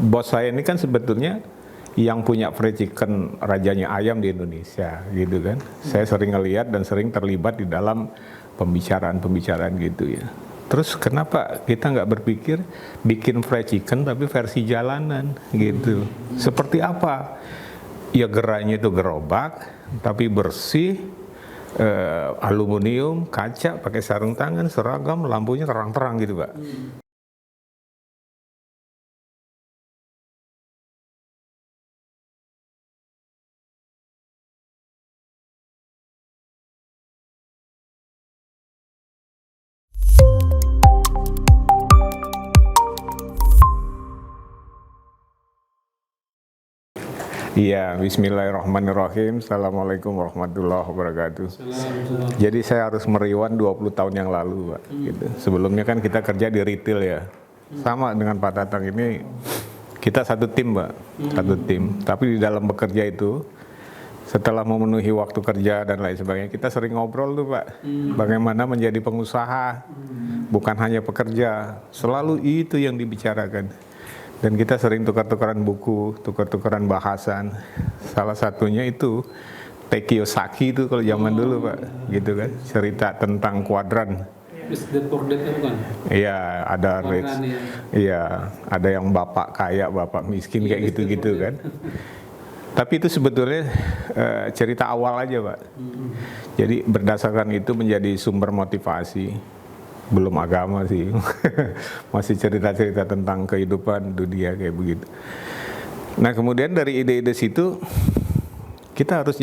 bos saya ini kan sebetulnya yang punya fried chicken rajanya ayam di Indonesia gitu kan. Saya sering ngelihat dan sering terlibat di dalam pembicaraan-pembicaraan gitu ya. Terus kenapa kita nggak berpikir bikin fried chicken tapi versi jalanan gitu? Seperti apa? Ya gerainya itu gerobak tapi bersih, aluminium, kaca, pakai sarung tangan, seragam, lampunya terang-terang gitu Pak. Iya, bismillahirrahmanirrahim. Assalamualaikum warahmatullahi wabarakatuh. Jadi saya harus meriwan 20 tahun yang lalu, Pak. Gitu. Sebelumnya kan kita kerja di retail ya. Sama dengan Pak Tatang ini, kita satu tim, Pak. Satu tim. Tapi di dalam bekerja itu, setelah memenuhi waktu kerja dan lain sebagainya, kita sering ngobrol tuh, Pak. Bagaimana menjadi pengusaha, bukan hanya pekerja. Selalu itu yang dibicarakan. Dan kita sering tukar-tukaran buku, tukar-tukaran bahasan. Salah satunya itu Tei Kiyosaki itu kalau zaman dulu Pak, gitu kan. Cerita tentang kuadran. Bukan? Iya, ada rich. Iya, ada yang bapak kaya, bapak miskin kayak gitu-gitu kan. Tapi itu sebetulnya cerita awal aja Pak. Jadi berdasarkan itu menjadi sumber motivasi. Belum agama sih, masih cerita-cerita tentang kehidupan dunia kayak begitu. Nah kemudian dari ide-ide situ kita harus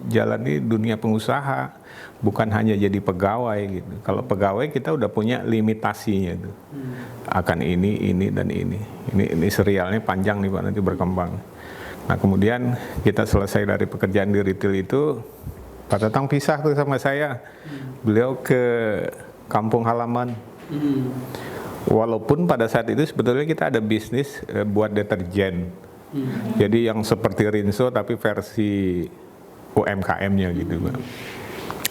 jalani dunia pengusaha, bukan hanya jadi pegawai gitu. Kalau pegawai kita udah punya limitasinya tuh, akan ini dan ini. Ini serialnya panjang nih Pak, nanti berkembang. Nah kemudian kita selesai dari pekerjaan di retail itu, Pak Tatang pisah tuh sama saya, beliau ke kampung halaman. Walaupun pada saat itu sebetulnya kita ada bisnis buat deterjen. Jadi yang seperti Rinso tapi versi UMKM-nya gitu, Pak.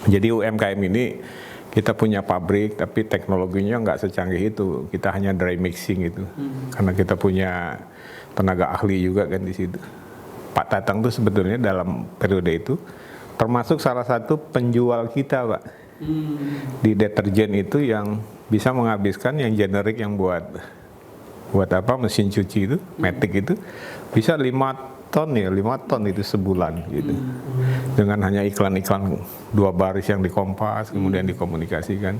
Jadi UMKM ini kita punya pabrik tapi teknologinya nggak secanggih itu. Kita hanya dry mixing gitu. Karena kita punya tenaga ahli juga kan di situ. Pak Tatang tuh sebetulnya dalam periode itu termasuk salah satu penjual kita, Pak. Di deterjen itu yang bisa menghabiskan yang generik yang buat apa mesin cuci itu, Matic itu bisa 5 ton ya, 5 ton itu sebulan gitu. Dengan hanya iklan-iklan 2 baris yang di Kompas kemudian dikomunikasikan.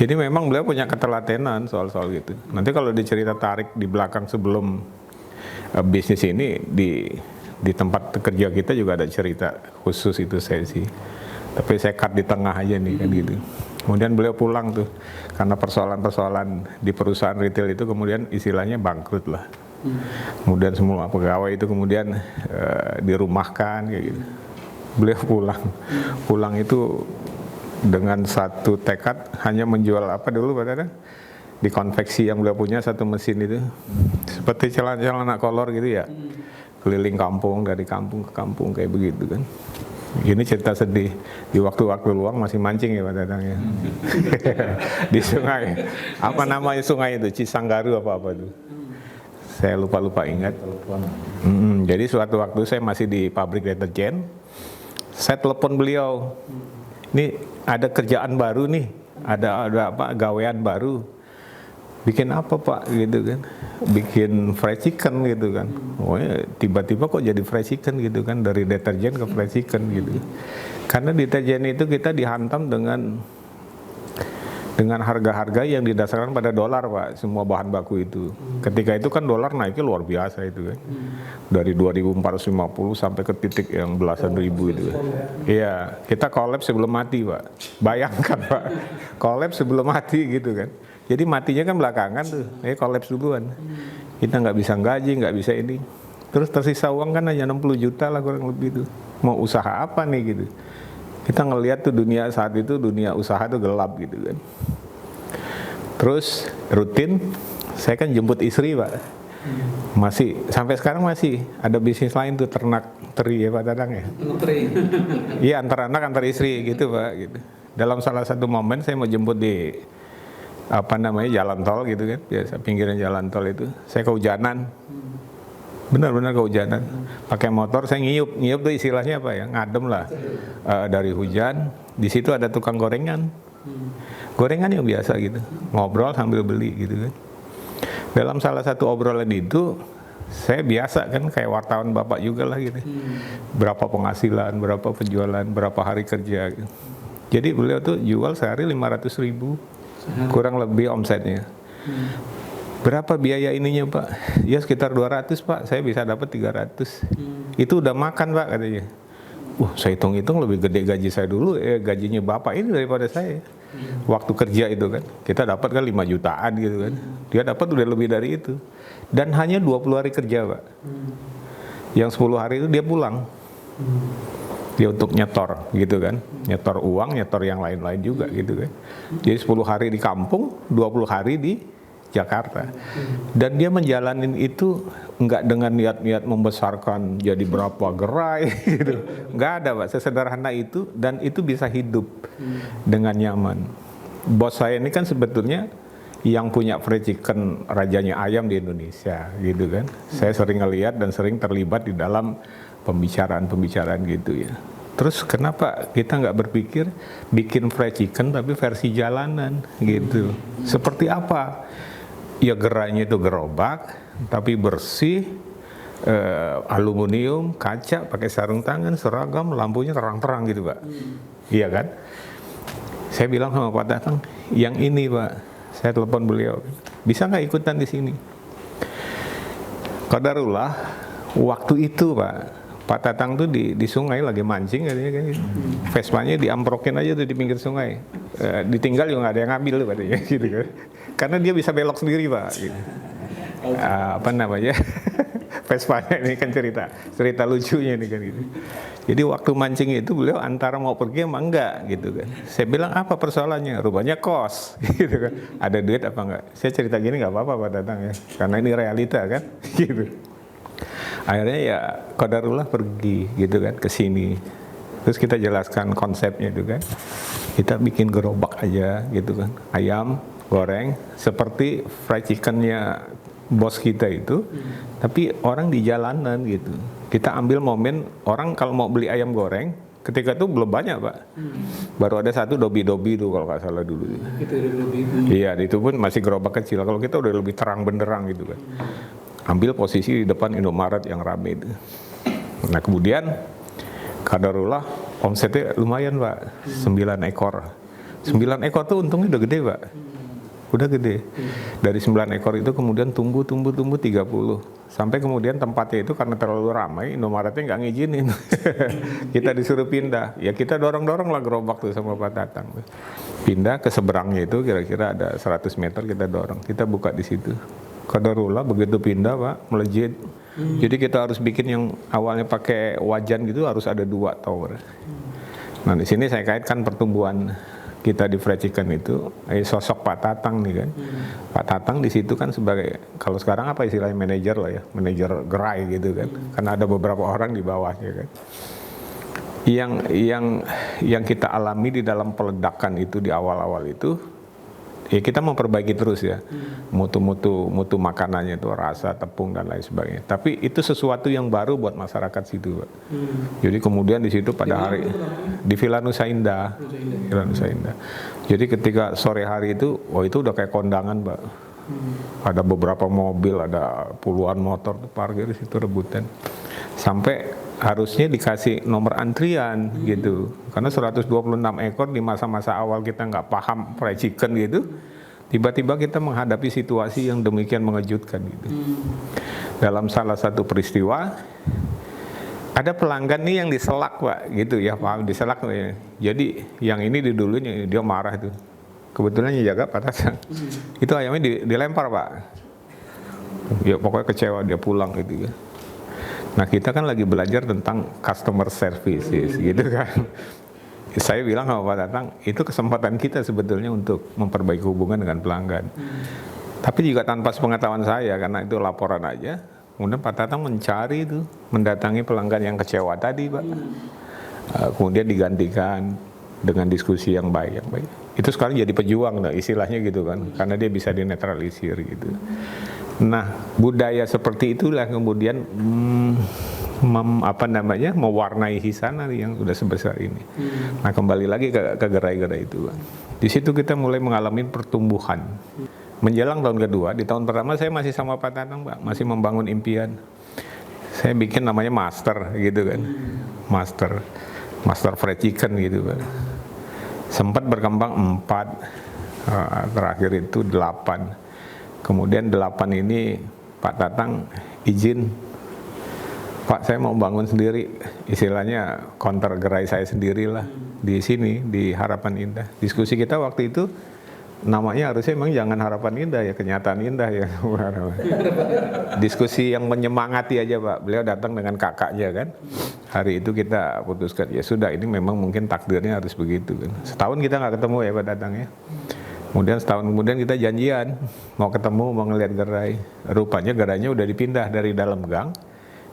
Jadi memang beliau punya ketelatenan soal-soal gitu. Nanti kalau dicerita tarik di belakang sebelum bisnis ini di tempat kerja kita juga ada cerita khusus itu sesi. Tapi saya cut di tengah aja nih kan gitu. Kemudian beliau pulang tuh karena persoalan-persoalan di perusahaan retail itu kemudian istilahnya bangkrut lah. Kemudian semua pegawai itu kemudian dirumahkan kayak gitu. Beliau pulang itu dengan satu tekad hanya menjual apa dulu Pak Tatang? Di konveksi yang beliau punya satu mesin itu seperti celana kolor gitu ya. Keliling kampung, dari kampung ke kampung kayak begitu kan. Ini cerita sedih, di waktu-waktu luang masih mancing ya Pak Tatang ya. Di sungai, apa namanya sungai itu, Cisanggaru apa itu. Saya lupa ingat. Jadi suatu waktu saya masih di pabrik deterjen, saya telepon beliau, ini ada kerjaan baru nih, ada apa gawean baru. Bikin apa Pak gitu kan, bikin fried chicken gitu kan. Oh ya, tiba-tiba kok jadi fried chicken gitu kan, dari deterjen ke fried chicken gitu. Karena deterjen itu kita dihantam dengan harga-harga yang didasarkan pada dolar Pak, semua bahan baku itu. Ketika itu kan dolar naiknya luar biasa itu kan. Dari 2.450 sampai ke titik yang belasan ribu itu. Iya, kita collapse sebelum mati Pak. Bayangkan Pak, collapse sebelum mati gitu kan. Jadi matinya kan belakangan tuh, collapse duluan. Kita nggak bisa gaji, nggak bisa ini. Terus tersisa uang kan hanya 60 juta lah kurang lebih itu. Mau usaha apa nih gitu. Kita ngelihat tuh dunia saat itu, dunia usaha tuh gelap gitu kan. Terus rutin, saya kan jemput istri Pak. Masih, sampai sekarang masih ada bisnis lain tuh ternak teri ya Pak Tatang ya. Teri. Iya antar anak antar istri gitu Pak. Gitu. Dalam salah satu momen saya mau jemput di apa namanya jalan tol gitu kan, biasa pinggiran jalan tol itu, saya kehujanan, Benar-benar kehujanan. Pakai motor saya ngiyup tuh istilahnya apa ya? Ngadem lah. Dari hujan, di situ ada tukang gorengan. Gorengan yang biasa gitu. Ngobrol sambil beli gitu kan. Dalam salah satu obrolan itu saya biasa kan kayak wartawan Bapak juga lah gitu. Berapa penghasilan, berapa penjualan, berapa hari kerja gitu. Jadi beliau tuh jual sehari 500.000 kurang lebih omsetnya. Berapa biaya ininya Pak? Ya sekitar 200 Pak, saya bisa dapat 300. Itu udah makan Pak katanya. Saya hitung-hitung lebih gede gaji saya dulu, gajinya Bapak ini daripada saya. Waktu kerja itu kan, kita dapat kan 5 jutaan gitu kan. Dia dapat udah lebih dari itu. Dan hanya 20 hari kerja Pak. Yang 10 hari itu dia pulang. Dia untuk nyetor gitu kan. Nyetor uang, nyetor yang lain-lain juga gitu kan. Jadi 10 hari di kampung, 20 hari di Jakarta. Dan dia menjalanin itu enggak dengan niat-niat membesarkan jadi berapa gerai gitu. Enggak ada Pak, sesederhana itu, dan itu bisa hidup dengan nyaman. Bos saya ini kan sebetulnya yang punya fried chicken rajanya ayam di Indonesia gitu kan. Saya sering ngeliat dan sering terlibat di dalam pembicaraan-pembicaraan gitu ya. Terus kenapa kita nggak berpikir bikin fried chicken tapi versi jalanan gitu? Seperti apa? Ya gerainya itu gerobak, tapi bersih, aluminium, kaca, pakai sarung tangan, seragam, lampunya terang-terang gitu Pak. Iya kan? Saya bilang sama Pak Tatang, yang ini Pak, saya telepon beliau, bisa nggak ikutan di sini? Qadarullah, waktu itu Pak Tatang tuh di sungai lagi mancing katanya kan, Vespanya diamprokin aja tuh di pinggir sungai, ditinggal juga nggak ada yang ngambil tuh katanya gitu kan, karena dia bisa belok sendiri Pak. Gitu. Apa namanya? Vespanya ini kan cerita lucunya ini kan gitu. Jadi waktu mancing itu beliau antara mau pergi emang enggak gitu kan. Saya bilang apa persoalannya? Rupanya kos gitu kan. Ada duit apa enggak? Saya cerita gini nggak apa-apa Pak Tatang ya, karena ini realita kan gitu. Akhirnya ya qadarullah pergi gitu kan ke sini. Terus kita jelaskan konsepnya itu kan. Kita bikin gerobak aja gitu kan. Ayam goreng seperti fried chickennya bos kita itu, tapi orang di jalanan gitu. Kita ambil momen orang kalau mau beli ayam goreng, ketika itu belum banyak Pak. Baru ada satu dobi-dobi itu kalau nggak salah dulu. Iya, itu pun masih gerobak kecil. Kalau kita udah lebih terang benderang gitu kan. Ambil posisi di depan Indomaret yang rame itu. Nah kemudian qadarullah omsetnya lumayan Pak, 9 ekor. 9 ekor tuh untungnya udah gede Pak. Udah gede. Dari 9 ekor itu kemudian tumbuh 30. Sampai kemudian tempatnya itu karena terlalu ramai, Indomaretnya nggak ngizinin. Kita disuruh pindah. Ya kita dorong-dorong lah gerobak tuh sama Pak Tatang. Pindah ke seberangnya itu kira-kira ada 100 meter kita dorong. Kita buka di situ. Qadarullah begitu pindah Pak, melejit. Jadi kita harus bikin yang awalnya pakai wajan gitu harus ada 2 tower. Nah di sini saya kaitkan pertumbuhan kita di fried chicken itu sosok Pak Tatang nih kan. Pak Tatang di situ kan sebagai, kalau sekarang apa istilahnya, manajer lah ya, manajer gerai gitu kan. Karena ada beberapa orang di bawahnya kan. Yang kita alami di dalam peledakan itu di awal-awal itu, ya kita memperbaiki terus ya, mutu makanannya itu, rasa, tepung dan lain sebagainya. Tapi itu sesuatu yang baru buat masyarakat situ Pak. Jadi kemudian di situ pada hari di Villa Nusa Indah. Jadi ketika sore hari itu, itu udah kayak kondangan Pak. Ada beberapa mobil, ada puluhan motor parkir di situ rebutan. Sampai harusnya dikasih nomor antrian gitu, karena 126 ekor di masa-masa awal kita nggak paham fried chicken gitu, tiba-tiba kita menghadapi situasi yang demikian mengejutkan gitu. Dalam salah satu peristiwa ada pelanggan nih yang diselak Pak gitu ya, paham diselak ya. Jadi yang ini didulunya dia marah tuh, kebetulan yang jaga Pak Tatang. Itu ayamnya dilempar Pak, ya pokoknya kecewa, dia pulang gitu ya. Nah kita kan lagi belajar tentang customer services gitu kan. Saya bilang sama Pak Tatang, itu kesempatan kita sebetulnya untuk memperbaiki hubungan dengan pelanggan. Tapi juga tanpa sepengetahuan saya, karena itu laporan aja. Kemudian Pak Tatang mencari itu, mendatangi pelanggan yang kecewa tadi Pak. Kemudian digantikan dengan diskusi yang baik. Itu sekarang jadi pejuang, istilahnya gitu kan. Karena dia bisa dinetralisir gitu. Nah, budaya seperti itulah kemudian mewarnai Hisana yang sudah sebesar ini. Nah, kembali lagi ke gerai-gerai itu, Pak. Di situ kita mulai mengalami pertumbuhan. Menjelang tahun kedua, di tahun pertama saya masih sama Pak Tatang, Pak, masih membangun impian. Saya bikin namanya Master gitu kan. Master Fried Chicken gitu, Pak. Sempat berkembang 4, terakhir itu 8. Kemudian 8 ini Pak Tatang izin, Pak saya mau bangun sendiri, istilahnya counter gerai saya sendirilah di sini, di Harapan Indah. Diskusi kita waktu itu namanya harusnya memang jangan Harapan Indah ya, Kenyataan Indah ya. Diskusi yang menyemangati aja Pak, beliau datang dengan kakaknya kan. Hari itu kita putuskan, ya sudah ini memang mungkin takdirnya harus begitu kan. Setahun kita nggak ketemu ya Pak Tatang ya. Kemudian setahun kemudian kita janjian, mau ketemu, mau ngeliat gerai. Rupanya gerainya udah dipindah dari dalam gang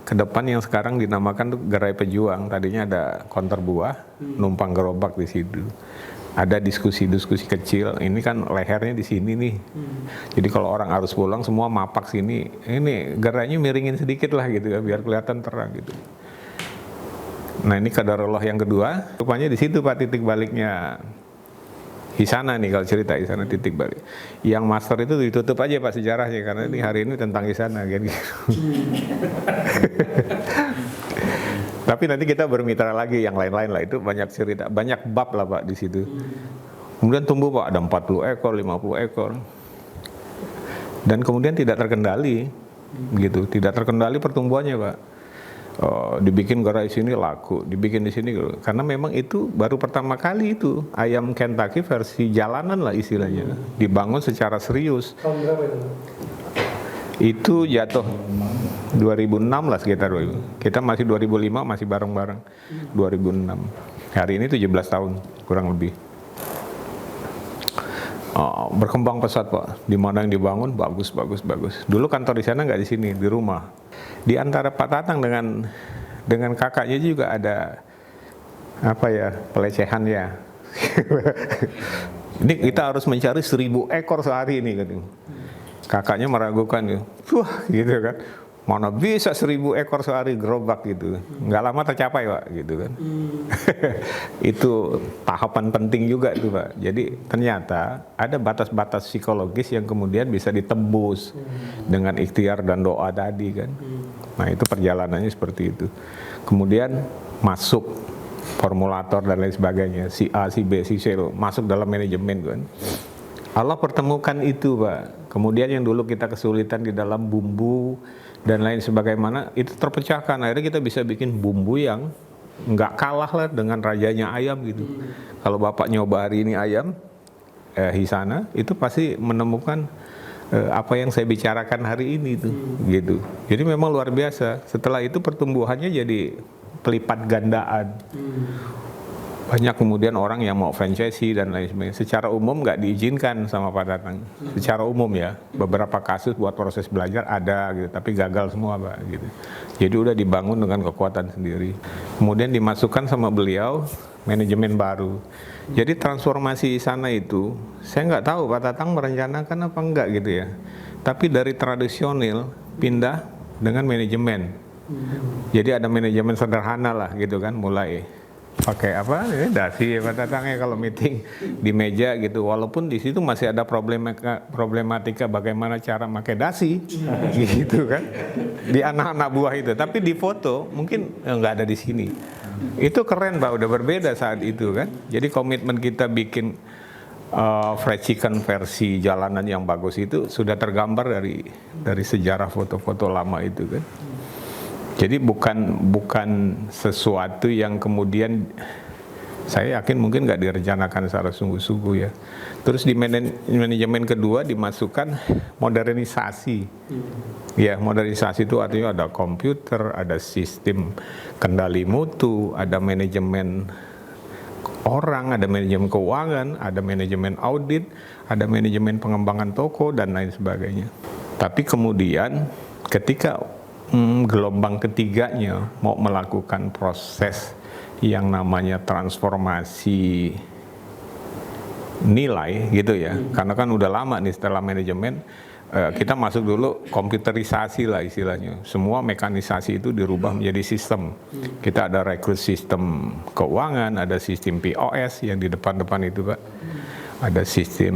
ke depan yang sekarang dinamakan tuh Gerai Pejuang. Tadinya ada konter buah, numpang gerobak di situ. Ada diskusi-diskusi kecil, ini kan lehernya di sini nih. Jadi kalau orang harus pulang semua mapak sini, ini gerainya miringin sedikit lah gitu ya, biar kelihatan terang gitu. Nah ini qadarullah yang kedua, rupanya di situ Pak titik baliknya Hisana nih, kalau cerita Hisana titik balik. Yang Master itu ditutup aja Pak sejarahnya, karena ini hari ini tentang Hisana kan gitu. Tapi nanti kita bermitra lagi yang lain-lain lah, itu banyak cerita, banyak bab lah Pak di situ. Kemudian tumbuh Pak, ada 40 ekor, 50 ekor. Dan kemudian tidak terkendali gitu, tidak terkendali pertumbuhannya Pak. Dibikin gerai sini laku, dibikin di sini, karena memang itu baru pertama kali itu ayam Kentucky versi jalanan lah istilahnya, dibangun secara serius. Tahun berapa itu? Itu jatuh 2006 lah sekitar, kita masih 2005 masih bareng-bareng. 2006, hari ini 17 tahun kurang lebih. Berkembang pesat Pak, di mana yang dibangun bagus. Dulu kantor di sana nggak di sini, di rumah. Di antara Pak Tatang dengan kakaknya juga ada pelecehan ya. Ini kita harus mencari 1000 ekor sehari ini gitu. Kakaknya meragukan ya, gitu kan. Mana bisa 1000 ekor sehari gerobak gitu. Nggak lama tercapai Pak gitu kan. Itu tahapan penting juga itu Pak. Jadi ternyata ada batas-batas psikologis yang kemudian bisa ditembus dengan ikhtiar dan doa tadi kan. Nah itu perjalanannya seperti itu. Kemudian masuk formulator dan lain sebagainya, si A, si B, si C masuk dalam manajemen kan. Allah pertemukan itu Pak. Kemudian yang dulu kita kesulitan di dalam bumbu dan lain sebagaimana itu terpecahkan. Akhirnya kita bisa bikin bumbu yang nggak kalah lah dengan rajanya ayam gitu. Kalau Bapak nyoba hari ini ayam Hisana, itu pasti menemukan apa yang saya bicarakan hari ini tuh gitu. Jadi memang luar biasa. Setelah itu pertumbuhannya jadi pelipat gandaan. Banyak kemudian orang yang mau franchise dan lain sebagainya. Secara umum nggak diizinkan sama Pak Tatang. Secara umum ya, beberapa kasus buat proses belajar ada gitu, tapi gagal semua Pak gitu. Jadi udah dibangun dengan kekuatan sendiri. Kemudian dimasukkan sama beliau manajemen baru. Jadi transformasi sana itu, saya nggak tahu Pak Tatang merencanakan apa enggak gitu ya. Tapi dari tradisional pindah dengan manajemen. Jadi ada manajemen sederhana lah gitu kan, mulai pakai ini dasi ya Pak Tatang ya kalau meeting di meja gitu, walaupun di situ masih ada problematika bagaimana cara pakai dasi gitu kan di anak-anak buah itu, tapi di foto mungkin nggak ada di sini. Itu keren Pak, udah berbeda saat itu kan. Jadi komitmen kita bikin fried chicken versi jalanan yang bagus itu sudah tergambar dari sejarah foto-foto lama itu kan. Jadi bukan sesuatu yang kemudian saya yakin mungkin nggak direncanakan secara sungguh-sungguh ya. Terus di manajemen kedua dimasukkan modernisasi. Ya, modernisasi itu artinya ada komputer, ada sistem kendali mutu, ada manajemen orang, ada manajemen keuangan, ada manajemen audit, ada manajemen pengembangan toko dan lain sebagainya. Tapi kemudian ketika gelombang ketiganya mau melakukan proses yang namanya transformasi nilai gitu ya, karena kan udah lama nih setelah manajemen kita masuk dulu komputerisasi lah istilahnya. Semua mekanisasi itu dirubah menjadi sistem. Kita ada rekrut sistem keuangan, ada sistem POS yang di depan-depan itu Pak. Ada sistem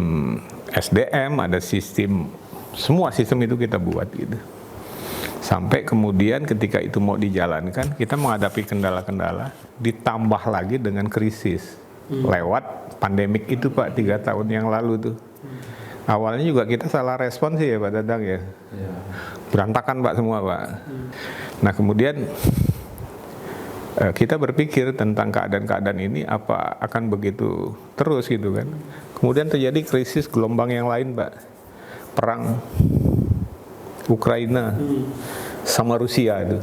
SDM, ada sistem, semua sistem itu kita buat gitu. Sampai kemudian ketika itu mau dijalankan, kita menghadapi kendala-kendala, ditambah lagi dengan krisis. Lewat pandemik itu Pak, 3 tahun yang lalu tuh. Awalnya juga kita salah respon sih ya Pak Dadang ya. Berantakan Pak semua Pak. Nah kemudian kita berpikir tentang keadaan-keadaan ini apa akan begitu terus gitu kan. Kemudian terjadi krisis gelombang yang lain Pak. Perang Ukraina sama Rusia itu.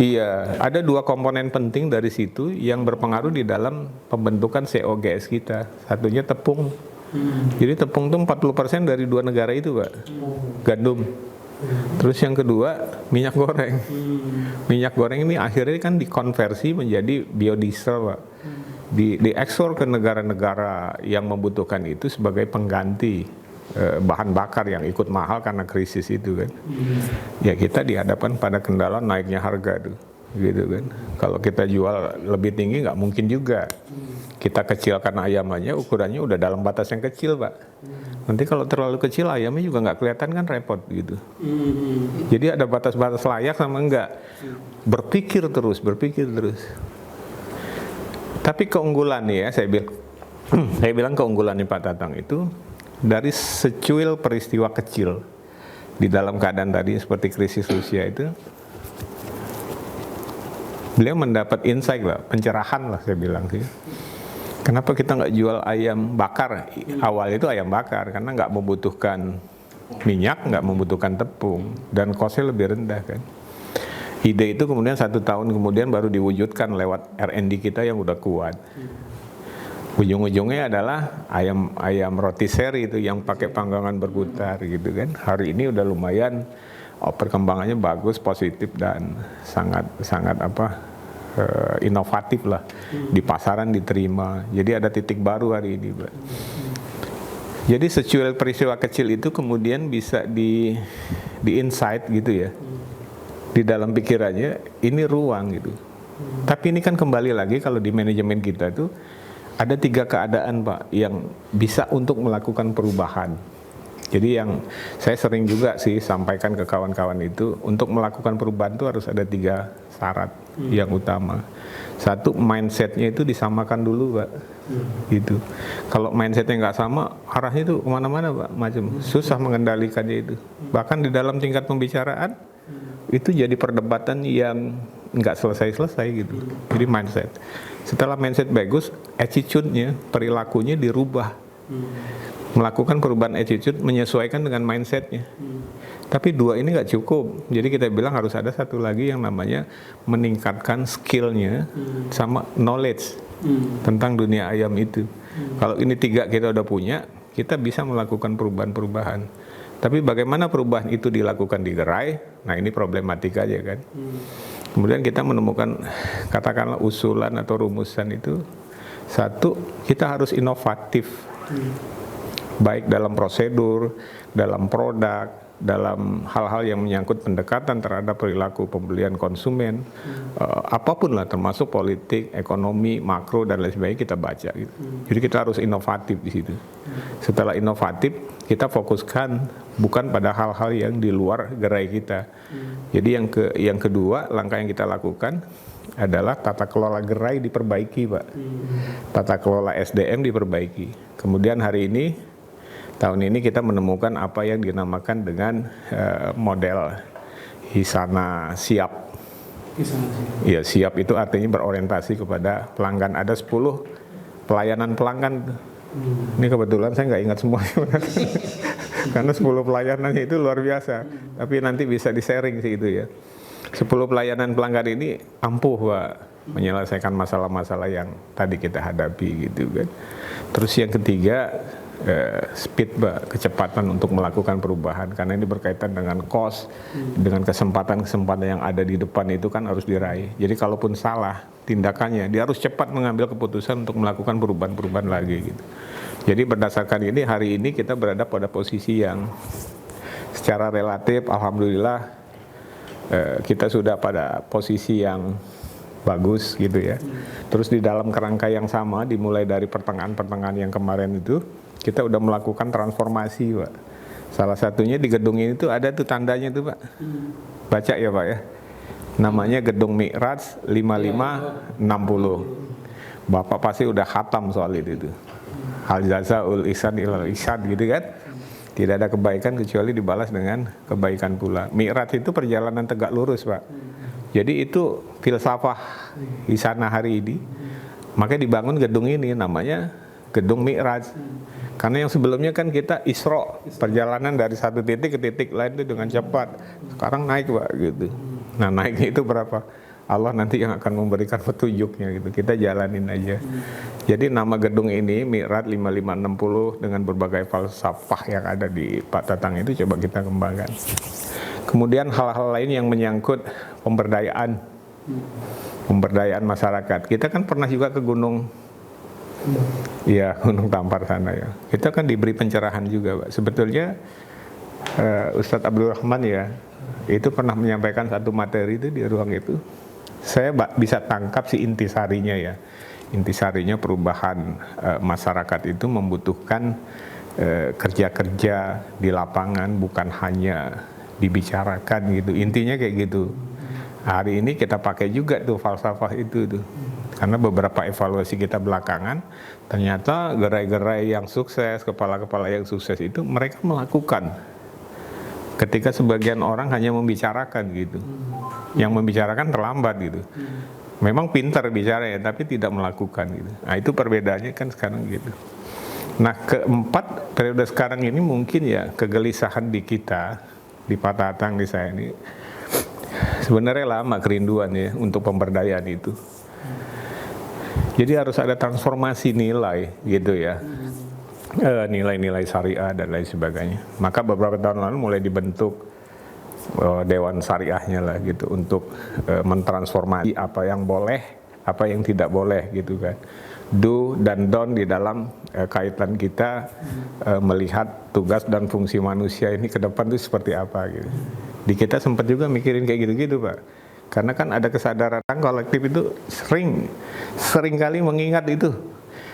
Iya, ada 2 komponen penting dari situ yang berpengaruh di dalam pembentukan COGS kita. Satunya tepung. Jadi tepung itu 40% dari 2 negara itu Pak. Gandum. Terus yang kedua minyak goreng. Minyak goreng ini akhirnya kan dikonversi menjadi biodiesel Pak. Diekspor ke negara-negara yang membutuhkan itu sebagai pengganti bahan bakar yang ikut mahal karena krisis itu kan. Ya kita dihadapkan pada kendala naiknya harga tuh. Gitu kan. Kalau kita jual lebih tinggi nggak mungkin juga. Kita kecilkan ayamnya, ukurannya udah dalam batas yang kecil Pak. Nanti kalau terlalu kecil ayamnya juga nggak kelihatan kan repot gitu. Jadi ada batas-batas layak sama enggak. Berpikir terus. Tapi keunggulan nih ya, saya bilang keunggulan nih Pak Tatang itu dari secuil peristiwa kecil di dalam keadaan tadi seperti krisis Rusia itu, beliau mendapat insight lah, pencerahan lah saya bilang sih. Kenapa kita nggak jual ayam bakar? Awal itu ayam bakar karena nggak membutuhkan minyak, nggak membutuhkan tepung dan costnya lebih rendah kan. Ide itu kemudian 1 tahun kemudian baru diwujudkan lewat R&D kita yang udah kuat. Ujung-ujungnya adalah ayam rotisserie itu yang pakai panggangan berputar gitu kan. Hari ini udah lumayan perkembangannya bagus, positif dan sangat inovatif lah, di pasaran diterima. Jadi ada titik baru hari ini Pak. Jadi secuil peristiwa kecil itu kemudian bisa di insight gitu ya, di dalam pikirannya ini ruang gitu. Tapi ini kan kembali lagi kalau di manajemen kita itu ada 3 keadaan Pak yang bisa untuk melakukan perubahan. Jadi yang saya sering juga sih sampaikan ke kawan-kawan itu, untuk melakukan perubahan itu harus ada 3 syarat yang utama. 1, mindsetnya itu disamakan dulu Pak. Gitu. Kalau mindsetnya nggak sama, arahnya itu kemana-mana Pak, macam susah mengendalikannya itu. Bahkan di dalam tingkat pembicaraan itu jadi perdebatan yang nggak selesai-selesai gitu. Jadi mindset. Setelah mindset bagus, attitude-nya, perilakunya dirubah. Melakukan perubahan attitude menyesuaikan dengan mindsetnya. Tapi 2 ini nggak cukup. Jadi kita bilang harus ada 1 lagi yang namanya meningkatkan skillnya sama knowledge tentang dunia ayam itu. Kalau ini 3 kita udah punya, kita bisa melakukan perubahan-perubahan. Tapi bagaimana perubahan itu dilakukan di gerai? Nah ini problematika aja kan. Kemudian kita menemukan katakanlah usulan atau rumusan itu. 1, kita harus inovatif. Baik dalam prosedur, dalam produk, dalam hal-hal yang menyangkut pendekatan terhadap perilaku pembelian konsumen, apapun lah, termasuk politik, ekonomi, makro dan lain sebagainya kita baca gitu. Jadi kita harus inovatif di situ. Setelah inovatif, kita fokuskan bukan pada hal-hal yang di luar gerai kita. Jadi yang kedua, langkah yang kita lakukan adalah tata kelola gerai diperbaiki Pak. Tata kelola SDM diperbaiki. Kemudian hari ini, tahun ini kita menemukan apa yang dinamakan dengan model Hisana Siap. Ya, siap itu artinya berorientasi kepada pelanggan. Ada 10 pelayanan pelanggan. Ini kebetulan saya nggak ingat semua. Karena 10 pelayanannya itu luar biasa. Tapi nanti bisa di-sharing sih itu ya. 10 pelayanan pelanggan ini ampuh Pak menyelesaikan masalah-masalah yang tadi kita hadapi gitu kan. Terus yang ketiga, speed Pak, kecepatan untuk melakukan perubahan, karena ini berkaitan dengan cost, dengan kesempatan-kesempatan yang ada di depan itu kan harus diraih. Jadi kalaupun salah tindakannya, dia harus cepat mengambil keputusan untuk melakukan perubahan-perubahan lagi gitu. Jadi berdasarkan ini, hari ini kita berada pada posisi yang secara relatif alhamdulillah kita sudah pada posisi yang bagus gitu ya. Terus di dalam kerangka yang sama dimulai dari pertengahan yang kemarin itu kita udah melakukan transformasi, Pak. Salah satunya di gedung ini tuh ada tuh tandanya tuh, Pak. Baca ya, Pak ya. Namanya Gedung Mi'raj 5560. Bapak pasti udah khatam soal itu tuh. Hal jazaul ihsan ilal ihsan gitu kan. Tidak ada kebaikan kecuali dibalas dengan kebaikan pula. Mi'raj itu perjalanan tegak lurus, Pak. Jadi itu filsafah di sana hari ini. Makanya dibangun gedung ini namanya Gedung Mi'raj. Karena yang sebelumnya kan kita Isra, perjalanan dari satu titik ke titik lain itu dengan cepat. Sekarang naik, Pak, gitu. Nah, naiknya itu berapa? Allah nanti yang akan memberikan petunjuknya gitu. Kita jalanin aja. Jadi nama gedung ini Mi'raj 5560 dengan berbagai falsafah yang ada di Pak Tatang itu coba kita kembangkan. Kemudian hal-hal lain yang menyangkut pemberdayaan masyarakat. Kita kan pernah juga ke Gunung Tampar sana ya. Kita kan diberi pencerahan juga, Pak. Sebetulnya Ustadz Abdul Rahman ya, itu pernah menyampaikan satu materi itu di ruang itu. Saya bisa tangkap si intisarinya ya. Intisarinya perubahan masyarakat itu membutuhkan kerja-kerja di lapangan, bukan hanya dibicarakan gitu. Intinya kayak gitu. Hari ini kita pakai juga tuh falsafah itu tuh. Karena beberapa evaluasi kita belakangan, ternyata gerai-gerai yang sukses, kepala-kepala yang sukses itu mereka melakukan. Ketika sebagian orang hanya membicarakan gitu. Yang membicarakan terlambat gitu. Memang pintar bicara ya, tapi tidak melakukan gitu. Nah, itu perbedaannya kan sekarang gitu. Nah, keempat periode sekarang ini mungkin ya kegelisahan di kita, di Pak Tatang, di saya ini sebenarnya lama kerinduan ya untuk pemberdayaan itu. Jadi harus ada transformasi nilai gitu ya. Nilai-nilai syariah dan lain sebagainya. Maka beberapa tahun lalu mulai dibentuk Dewan Syariahnya lah gitu untuk mentransformasi apa yang boleh, apa yang tidak boleh gitu kan. Do dan don't di dalam kaitan kita melihat tugas dan fungsi manusia ini ke depan itu seperti apa gitu. Di kita sempat juga mikirin kayak gitu-gitu, Pak. Karena kan ada kesadaran kolektif itu sering kali mengingat itu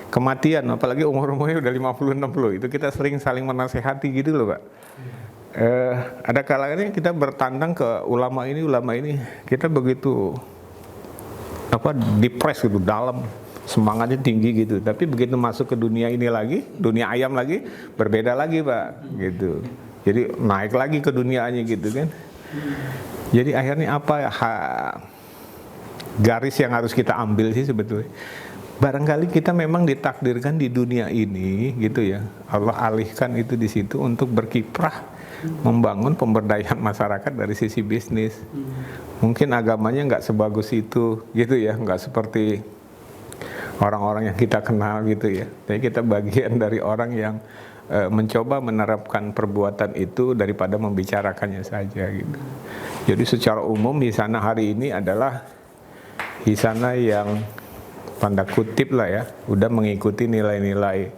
kematian, apalagi umur-umurnya udah 50-60, itu kita sering saling menasehati gitu loh, Pak. Ada kalanya kita bertandang ke ulama ini, kita begitu depres gitu, dalam semangatnya tinggi gitu, tapi begitu masuk ke dunia ini lagi, dunia ayam lagi, berbeda lagi, Pak, gitu. Jadi naik lagi ke dunianya gitu kan. Jadi akhirnya apa ya garis yang harus kita ambil sih sebetulnya? Barangkali kita memang ditakdirkan di dunia ini gitu ya. Allah alihkan itu di situ untuk berkiprah membangun pemberdayaan masyarakat dari sisi bisnis. Mungkin agamanya nggak sebagus itu gitu ya, nggak seperti orang-orang yang kita kenal gitu ya. Tapi kita bagian dari orang yang mencoba menerapkan perbuatan itu daripada membicarakannya saja gitu. Jadi secara umum Hisana hari ini adalah Hisana yang tanda kutip lah ya, udah mengikuti nilai-nilai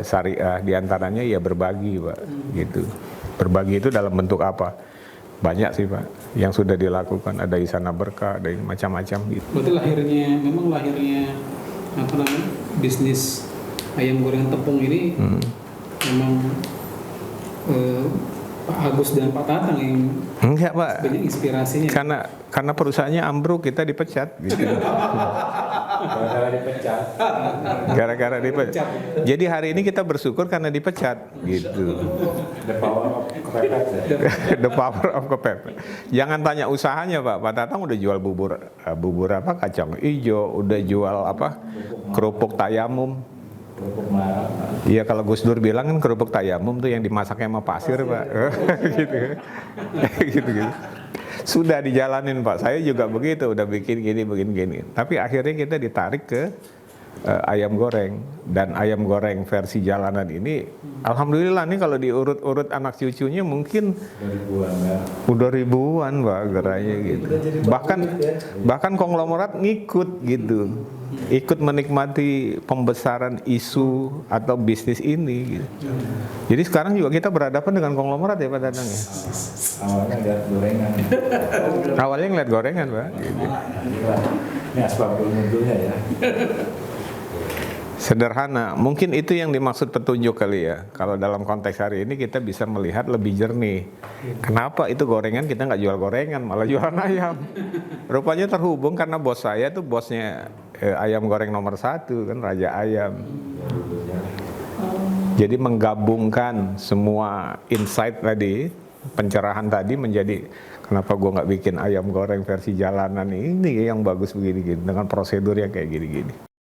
syariah, diantaranya ya berbagi, Pak, gitu. Berbagi itu dalam bentuk apa? Banyak sih, Pak, yang sudah dilakukan. Ada Hisana Berkah, ada macam-macam gitu. Berarti lahirnya bisnis ayam goreng tepung ini memang Pak Agus dan Pak Tatang yang enggak, Pak, banyak inspirasinya. Karena perusahaannya ambruk, kita dipecat gitu. Gara-gara dipecat. Jadi hari ini kita bersyukur karena dipecat gitu. The power of kepepet. Jangan tanya usahanya, Pak. Pak Tatang udah jual bubur apa, kacang hijau, udah jual apa, kerupuk tayamum. Iya, kalau Gus Dur bilang kan kerupuk tayamum tuh yang dimasaknya sama pasir, Pak. gitu. gitu. Sudah dijalanin, Pak. Saya juga begitu, udah bikin gini. Tapi akhirnya kita ditarik ke ayam goreng, dan ayam goreng versi jalanan ini alhamdulillah nih kalau diurut-urut anak cucunya mungkin udah ribuan Pak gerainya gitu. Bahkan konglomerat ngikut gitu. Ikut menikmati pembesaran isu atau bisnis ini gitu. Jadi sekarang juga kita berhadapan dengan konglomerat ya Pak Dadang ya. Awalnya lihat gorengan. Awalnya ngeliat gorengan Pak gitu. Ini asbabul nuzulnya ya. Sederhana, mungkin itu yang dimaksud petunjuk kali ya. Kalau dalam konteks hari ini kita bisa melihat lebih jernih. Kenapa itu gorengan kita nggak jual gorengan, malah jualan ayam. Rupanya terhubung karena bos saya tuh bosnya ayam goreng nomor 1 kan, Raja Ayam. Jadi menggabungkan semua insight tadi, pencerahan tadi menjadi kenapa gua nggak bikin ayam goreng versi jalanan ini yang bagus begini-gini dengan prosedur yang kayak gini-gini.